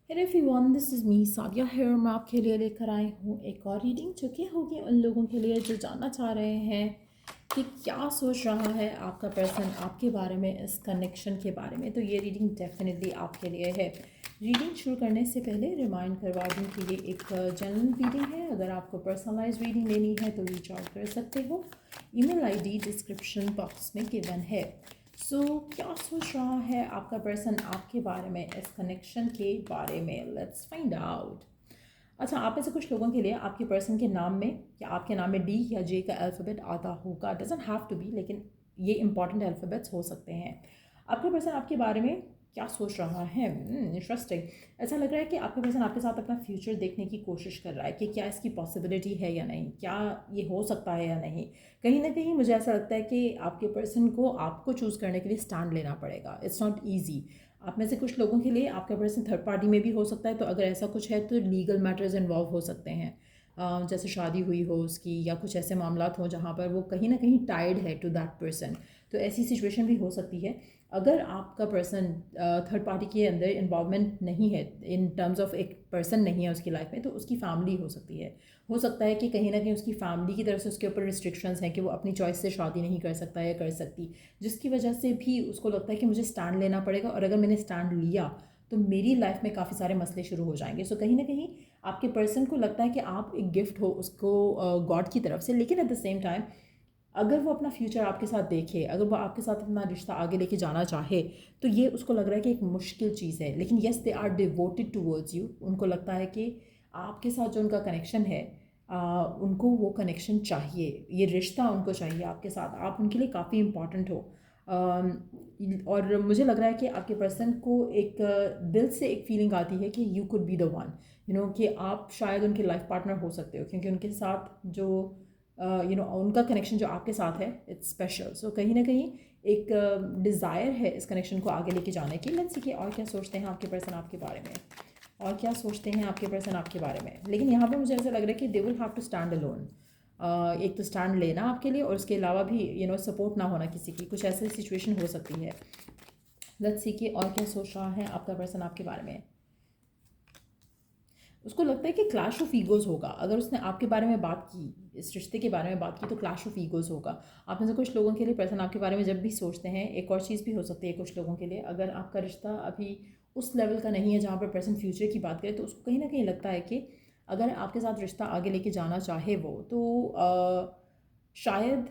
Hey everyone, this is me Sadia here। मैं आपके लिए लेकर आई हूँ एक और रीडिंग जो कि होगी उन लोगों के लिए जो जानना चाह रहे हैं कि क्या सोच रहा है आपका पर्सन आपके बारे में, इस कनेक्शन के बारे में। तो ये रीडिंग डेफिनेटली आपके लिए है। रीडिंग शुरू करने से पहले रिमाइंड करवा दूँ कि ये एक जनरल रीडिंग है। अगर आपको पर्सनलाइज रीडिंग लेनी है तो रीच आउट कर सकते हो। ईमेल आईडी डिस्क्रिप्शन बॉक्स में गिवन है। क्या सोच रहा है आपका पर्सन आपके बारे में, इस कनेक्शन के बारे में? Let's find out. अच्छा, आप में से कुछ लोगों के लिए आपके पर्सन के नाम में या आपके नाम में डी या जे का अल्फ़ाबेट आता होगा। डजंट हैव टू बी, लेकिन ये इंपॉर्टेंट अल्फ़ाबेट्स हो सकते हैं। आपका पर्सन आपके बारे में क्या सोच रहा है? इंटरेस्टिंग। ऐसा लग रहा है कि आपका पर्सन आपके साथ अपना फ्यूचर देखने की कोशिश कर रहा है कि क्या इसकी पॉसिबिलिटी है या नहीं, क्या ये हो सकता है या नहीं। कहीं ना कहीं मुझे ऐसा लगता है कि आपके पर्सन को आपको चूज़ करने के लिए स्टैंड लेना पड़ेगा। It's not easy. आप में से कुछ लोगों के लिए आपका पर्सन थर्ड पार्टी में भी हो सकता है। तो अगर ऐसा कुछ है तो लीगल मैटर्स इन्वॉल्व हो सकते हैं। जैसे शादी हुई हो उसकी, या कुछ ऐसे मामला हो जहाँ पर वो कहीं ना कहीं टाइड है टू दैट पर्सन। तो ऐसी सिचुएशन भी हो सकती है। अगर आपका पर्सन थर्ड पार्टी के अंदर इन्वॉल्वमेंट नहीं है, इन टर्म्स ऑफ एक पर्सन नहीं है उसकी लाइफ में, तो उसकी फैमिली हो सकती है। हो सकता है कि कहीं ना कहीं उसकी फैमिली की तरफ से उसके ऊपर रिस्ट्रिक्शंस हैं कि वो अपनी चॉइस से शादी नहीं कर सकता या कर सकती, जिसकी वजह से भी उसको लगता है कि मुझे स्टैंड लेना पड़ेगा, और अगर मैंने स्टैंड लिया तो मेरी लाइफ में काफ़ी सारे मसले शुरू हो जाएंगे। सो कहीं ना कहीं आपके पर्सन को लगता है कि आप एक गिफ्ट हो उसको गॉड की तरफ से। लेकिन एट द सेम टाइम अगर वो अपना फ्यूचर आपके साथ देखे, अगर वो आपके साथ अपना रिश्ता आगे लेके जाना चाहे, तो ये उसको लग रहा है कि एक मुश्किल चीज़ है। लेकिन yes, they are devoted towards you. उनको लगता है कि आपके साथ जो उनका कनेक्शन है, उनको वो कनेक्शन चाहिए, ये रिश्ता उनको चाहिए आपके साथ। आप उनके लिए काफ़ी इम्पॉर्टेंट हो। और मुझे लग रहा है कि आपके पर्सन को एक दिल से एक फीलिंग आती है कि you could be the one, कि आप शायद उनके लाइफ पार्टनर हो सकते हो, क्योंकि उनके साथ जो उनका कनेक्शन जो आपके साथ है, इट्स स्पेशल। सो कहीं ना कहीं एक डिज़ायर है इस कनेक्शन को आगे लेके जाने की। लेट्स सी कि और क्या सोचते हैं आपके पर्सन आपके बारे में, और क्या सोचते हैं आपके पर्सन आपके बारे में। लेकिन यहाँ पे मुझे ऐसा लग रहा है कि they will have to stand alone. एक तो स्टैंड लेना आपके लिए, और उसके अलावा भी सपोर्ट ना होना किसी की, कुछ ऐसी सिचुएशन हो सकती है। लेट्स सी कि और क्या सोच रहा है आपका पर्सन आपके बारे में। उसको लगता है कि क्लैश ऑफ ईगोज़ होगा। अगर उसने आपके बारे में बात की, इस रिश्ते के बारे में बात की, तो क्लैश ऑफ ईगोज़ होगा। आप में से कुछ लोगों के लिए पर्सन आपके बारे में जब भी सोचते हैं, एक और चीज़ भी हो सकती है कुछ लोगों के लिए, अगर आपका रिश्ता अभी उस लेवल का नहीं है जहाँ पर पर्सन फ्यूचर की बात करे, तो उसको कहीं ना कहीं लगता है कि अगर आपके साथ रिश्ता आगे लेके जाना चाहे वो, तो शायद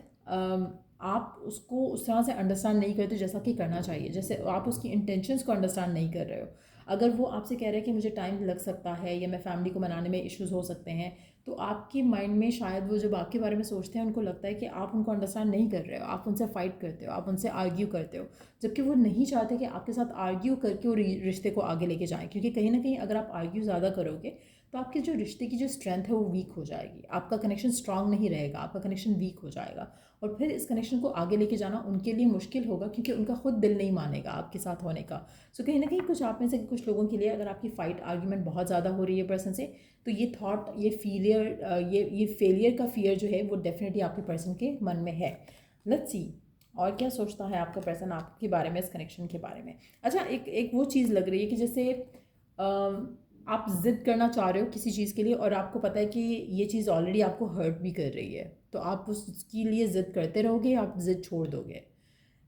आप उसको उस तरह से अंडरस्टैंड नहीं करते जैसा कि करना चाहिए। जैसे आप उसकी इंटेंशंस को अंडरस्टैंड नहीं कर रहे हो। अगर वो आपसे कह रहे हैं कि मुझे टाइम लग सकता है, या मैं फैमिली को मनाने में इश्यूज़ हो सकते हैं, तो आपके माइंड में शायद वो जब आपके बारे में सोचते हैं, उनको लगता है कि आप उनको अंडरस्टैंड नहीं कर रहे हो, आप उनसे फाइट करते हो, आप उनसे आर्ग्यू करते हो। जबकि वो नहीं चाहते कि आपके साथ आर्ग्यू करके वो रिश्ते को आगे लेके जाएं, क्योंकि कहीं ना कहीं अगर आप आर्ग्यू ज़्यादा करोगे तो आपके जो रिश्ते की जो स्ट्रेंथ है वो वीक हो जाएगी, आपका कनेक्शन स्ट्रांग नहीं रहेगा, आपका कनेक्शन वीक हो जाएगा। और फिर इस कनेक्शन को आगे लेके जाना उनके लिए मुश्किल होगा, क्योंकि उनका खुद दिल नहीं मानेगा आपके साथ होने का। सो कहीं ना कहीं कुछ आप में से कुछ लोगों के लिए, अगर आपकी फ़ाइट आर्ग्यूमेंट बहुत ज़्यादा हो रही है पर्सन से, तो ये थॉट, ये फेलियर का फियर जो है वो डेफिनेटली आपके पर्सन के मन में है। लेट्स सी और क्या सोचता है आपका पर्सन आपके बारे में, इस कनेक्शन के बारे में। अच्छा, एक एक वो चीज़ लग रही है कि जैसे आप ज़िद करना चाह रहे हो किसी चीज़ के लिए, और आपको पता है कि ये चीज़ ऑलरेडी आपको हर्ट भी कर रही है, तो आप उसके लिए ज़िद करते रहोगे, आप ज़िद छोड़ दोगे।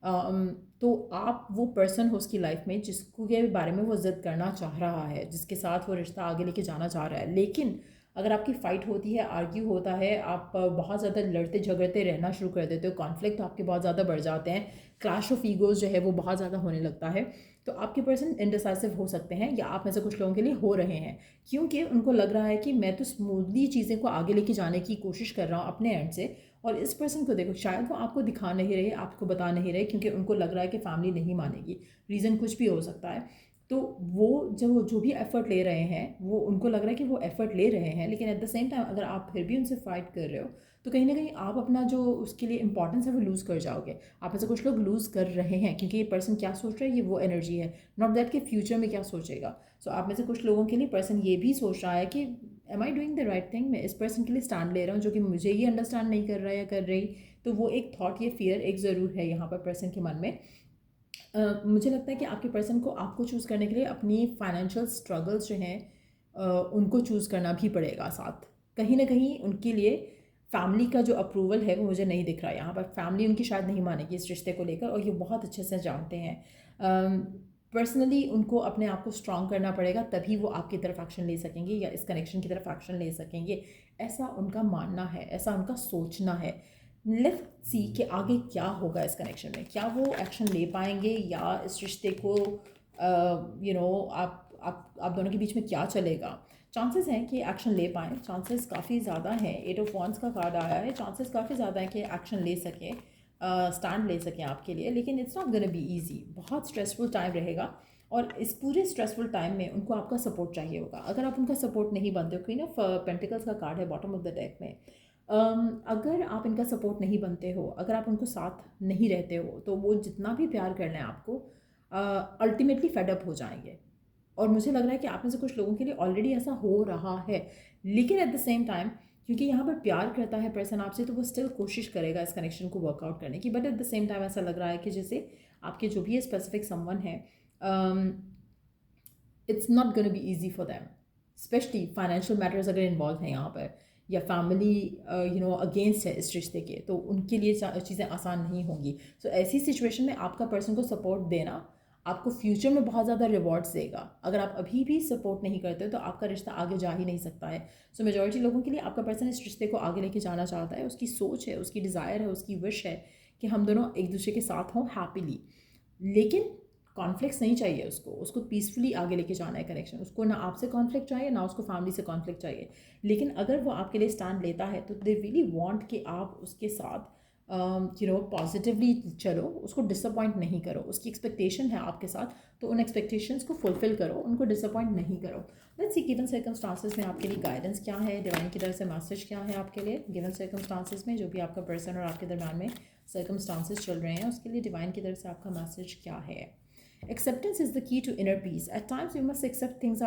अम, तो आप वो पर्सन हो उसकी लाइफ में जिसको के बारे में वो ज़िद करना चाह रहा है, जिसके साथ वो रिश्ता आगे लेके जाना चाह रहा है। लेकिन अगर आपकी फ़ाइट होती है, आर्ग्यू होता है, आप बहुत ज़्यादा लड़ते झगड़ते रहना शुरू कर देते हो, कॉन्फ्लिक्ट आपके बहुत ज़्यादा बढ़ जाते हैं, क्लैश ऑफ ईगोज़ जो है वो बहुत ज़्यादा होने लगता है, तो आपके पर्सन इंडिसाइसिव हो सकते हैं, या आप में से कुछ लोगों के लिए हो रहे हैं, क्योंकि उनको लग रहा है कि मैं तो स्मूथली चीज़ें को आगे लेके जाने की कोशिश कर रहा हूँ अपने एंड से, और इस पर्सन को देखो, शायद वो आपको दिखा नहीं रहे, आपको बता नहीं रहे, क्योंकि उनको लग रहा है कि फैमिली नहीं मानेगी। रीज़न कुछ भी हो सकता है। तो वो जो भी एफर्ट ले रहे हैं, वो उनको लग रहा है कि वो एफर्ट ले रहे हैं, लेकिन एट द सेम टाइम अगर आप फिर भी उनसे फाइट कर रहे हो, तो कहीं ना कहीं आप अपना जो उसके लिए इंपॉर्टेंस है वो लूज़ कर जाओगे। आप में से कुछ लोग लूज़ कर रहे हैं, क्योंकि ये पर्सन क्या सोच रहा है, ये वो एनर्जी है, नॉट दैट कि फ्यूचर में क्या सोचेगा। सो आप में से कुछ लोगों के लिए पर्सन ये भी सोच रहा है कि am I doing the right thing, मैं इस पर्सन के लिए स्टैंड ले रहा हूँ जो कि मुझे ही अंडरस्टैंड नहीं कर रहा है या कर रही। तो वो एक थॉट, ये फियर एक ज़रूर है यहाँ पर पर्सन के मन में। मुझे लगता है कि आपके पर्सन को आपको चूज़ करने के लिए अपनी फाइनेंशियल स्ट्रगल्स जो हैं उनको चूज़ करना भी पड़ेगा साथ। कहीं ना कहीं उनके लिए फैमिली का जो अप्रूवल है वो मुझे नहीं दिख रहा है यहाँ पर। फैमिली उनकी शायद नहीं मानेगी इस रिश्ते को लेकर, और ये बहुत अच्छे से जानते हैं। पर्सनली उनको अपने आप को स्ट्रॉन्ग करना पड़ेगा, तभी वो आपकी तरफ एक्शन ले सकेंगे या इस कनेक्शन की तरफ एक्शन ले सकेंगे। ऐसा उनका मानना है, ऐसा उनका सोचना है। लेट्स सी कि आगे क्या होगा इस कनेक्शन में, क्या वो एक्शन ले पाएंगे या इस रिश्ते को आप दोनों के बीच में क्या चलेगा। चांसेस हैं कि एक्शन ले पाएँ, चांसेस काफ़ी ज़्यादा हैं। 8 ऑफ वॉन्ड्स का कार्ड आया है, चांसेस काफ़ी ज़्यादा है कि एक्शन ले सकें, स्टैंड ले सकें आपके लिए। लेकिन it's not gonna be easy, बहुत स्ट्रेसफुल टाइम रहेगा। और इस पूरे स्ट्रेसफुल टाइम में उनको आपका सपोर्ट चाहिए होगा। अगर आप उनका सपोर्ट नहीं बनते हो, क्वीन ऑफ पेंटिकल्स का कार्ड है बॉटम ऑफ द डेक में, अगर आप इनका सपोर्ट नहीं बनते हो, अगर आप उनको साथ नहीं रहते हो, तो वो जितना भी प्यार कर लें आपको, अल्टीमेटली फेडअप हो जाएंगे। और मुझे लग रहा है कि आप में से कुछ लोगों के लिए ऑलरेडी ऐसा हो रहा है। लेकिन एट द सेम टाइम, क्योंकि यहाँ पर प्यार करता है पर्सन आपसे, तो वो स्टिल कोशिश करेगा इस कनेक्शन को वर्कआउट करने की। But at the same time ऐसा लग रहा है कि जैसे आपके जो भी स्पेसिफिक समवन है, it's not gonna be easy for them, specially financial matters अगर इन्वॉल्व हैं यहाँ पर, या फैमिली अगेंस्ट है इस रिश्ते के, तो उनके लिए चीज़ें आसान नहीं होंगी। सो ऐसी सिचुएशन में आपका पर्सन को सपोर्ट देना आपको फ्यूचर में बहुत ज़्यादा रिवॉर्ड्स देगा। अगर आप अभी भी सपोर्ट नहीं करते तो आपका रिश्ता आगे जा ही नहीं सकता है। सो मेजॉरिटी लोगों के लिए आपका पर्सन इस रिश्ते को आगे लेके जाना चाहता है, उसकी सोच है, उसकी डिज़ायर है, उसकी विश है कि हम दोनों एक दूसरे के साथ हों हैप्पीली। लेकिन कॉन्फ्लिक्ट्स नहीं चाहिए उसको, उसको पीसफुली आगे लेके जाना है कनेक्शन। उसको ना आपसे कॉन्फ्लिक्ट चाहिए, ना उसको फैमिली से कॉन्फ्लिक्ट चाहिए। लेकिन अगर वो आपके लिए स्टैंड लेता है तो दे रियली वांट कि आप उसके साथ पॉजिटिवली चलो, उसको डिसअपॉइंट नहीं करो। उसकी एक्सपेक्टेशन है आपके साथ, तो उन एक्सपेक्टेशंस को फुलफिल करो, उनको डिसअपॉइंट नहीं करो। लेट्स सी गिवन सर्कमस्टांसेस में आपके लिए गाइडेंस क्या है, डिवाइन की तरफ से मैसेज क्या है आपके लिए गिवन सर्कमस्टांसेस में। जो भी आपका पर्सन और आपके दरम्यान में सर्कमस्टांसेस चल रहे हैं, उसके लिए डिवाइन की तरफ से आपका मैसेज क्या है। Acceptance is the key to inner peace. At times, we must accept things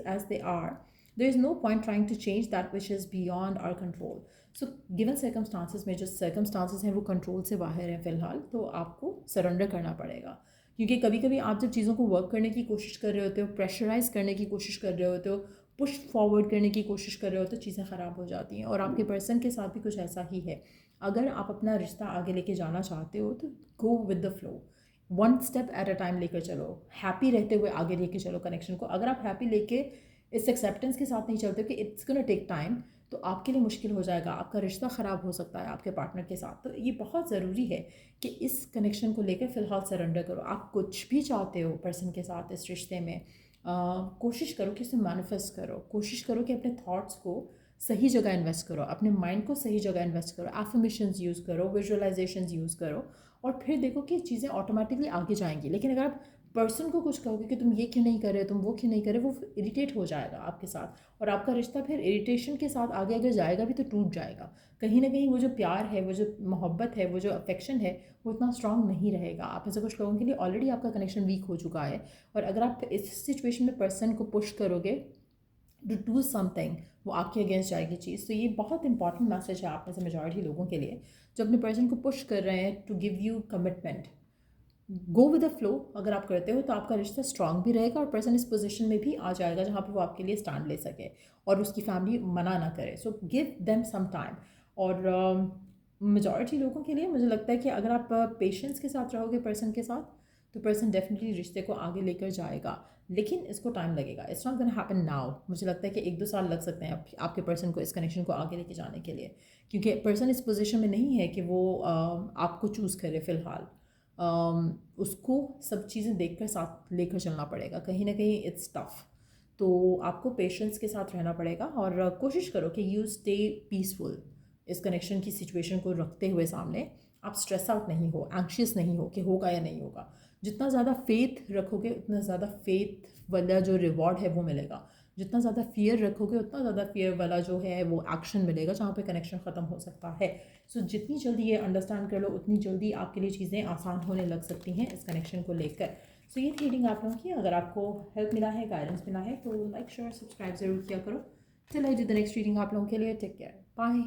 as they are. There is no point trying to change that which is beyond our control. So, given circumstances में जो circumstances हैं वो control से बाहर हैं फ़िलहाल, तो आपको सरेंडर करना पड़ेगा। क्योंकि कभी कभी आप जब चीज़ों को वर्क करने की कोशिश कर रहे होते हो, प्रेशराइज करने की कोशिश कर रहे होते हो, पुश फॉरवर्ड करने की कोशिश कर रहे हो, तो चीज़ें ख़राब हो जाती हैं। और आपके पर्सन के साथ भी कुछ ऐसा ही है। अगर आप अपना रिश्ता आगे लेके जाना चाहते हो तो गो with the flow, one step at a time लेकर चलो, हैप्पी रहते हुए आगे लेके चलो कनेक्शन को। अगर आप हैप्पी लेके इस एक्सेप्टेंस के साथ नहीं चलते हो कि इट्स गोना टेक टाइम, तो आपके लिए मुश्किल हो जाएगा, आपका रिश्ता ख़राब हो सकता है आपके पार्टनर के साथ। तो ये बहुत ज़रूरी है कि इस कनेक्शन को लेकर फ़िलहाल सरेंडर करो। आप कुछ भी चाहते हो पर्सन के साथ इस रिश्ते में, कोशिश करो कि उसे मैनिफेस्ट करो, कोशिश करो कि अपने थॉट्स को सही जगह इन्वेस्ट करो, अपने माइंड को सही जगह इन्वेस्ट करो, एफर्मेशंस यूज़ करो, विजुअलाइजेशंस यूज़ करो, और फिर देखो कि चीज़ें ऑटोमेटिकली आगे जाएंगी। लेकिन अगर आप पर्सन को कुछ कहोगे कि तुम ये क्यों नहीं कर रहे, तुम वो क्यों नहीं कर रहे, वो इरिटेट हो जाएगा आपके साथ, और आपका रिश्ता फिर इरिटेशन के साथ आगे अगर जाएगा भी तो टूट जाएगा। कहीं ना कहीं वो जो प्यार है, वो जो मोहब्बत है, वो जो अफेक्शन है, वो इतना स्ट्रांग नहीं रहेगा। आप ऐसे कुछ लोगों के लिए ऑलरेडी आपका कनेक्शन वीक हो चुका है, और अगर आप इस सिचुएशन में पर्सन को पुश करोगे टू डू समथिंग, वो आपके अगेंस्ट जाएगी चीज़। तो ये बहुत इंपॉर्टेंट मैसेज है आप में से मेजॉरिटी लोगों के लिए जो अपने पर्सन को पुश कर रहे हैं to give you commitment. Go with the flow अगर आप करते हो तो आपका रिश्ता स्ट्रांग भी रहेगा, और पर्सन इस पोजीशन में भी आ जाएगा जहाँ पे वो आपके लिए स्टैंड ले सके और उसकी फैमिली मना ना करे। So give them some time. और मेजॉरिटी लोगों के लिए मुझे लगता है कि अगर आप पेशेंस के साथ रहोगे पर्सन के साथ, तो पर्सन डेफिनेटली रिश्ते को आगे लेकर जाएगा। लेकिन इसको टाइम लगेगा, it's not gonna happen now. मुझे लगता है कि 1-2 साल लग सकते हैं आपके पर्सन को इस कनेक्शन को आगे लेके जाने के लिए, क्योंकि पर्सन इस पोजीशन में नहीं है कि वो आपको चूज़ करे फ़िलहाल। उसको सब चीज़ें देखकर साथ लेकर चलना पड़ेगा, कहीं ना कहीं इट्स टफ। तो आपको पेशेंस के साथ रहना पड़ेगा, और कोशिश करो कि यू स्टे पीसफुल इस कनेक्शन की सिचुएशन को रखते हुए सामने। आप स्ट्रेस आउट नहीं हो, एंक्शियस नहीं हो कि होगा या नहीं होगा। जितना ज़्यादा फेथ रखोगे उतना ज़्यादा फेथ वाला जो रिवॉर्ड है वो मिलेगा। जितना ज़्यादा फियर रखोगे उतना ज़्यादा फियर वाला जो है वो एक्शन मिलेगा जहाँ पे कनेक्शन ख़त्म हो सकता है। सो जितनी जल्दी ये अंडरस्टैंड कर लो उतनी जल्दी आपके लिए चीज़ें आसान होने लग सकती हैं इस कनेक्शन को लेकर। सो ये रीडिंग आप लोगों की, अगर आपको हेल्प मिला है, गाइडेंस मिला है, तो लाइक शेयर सब्सक्राइब ज़रूर किया करो। Till I do the next reading आप लोगों के लिए, टेक केयर, बाय।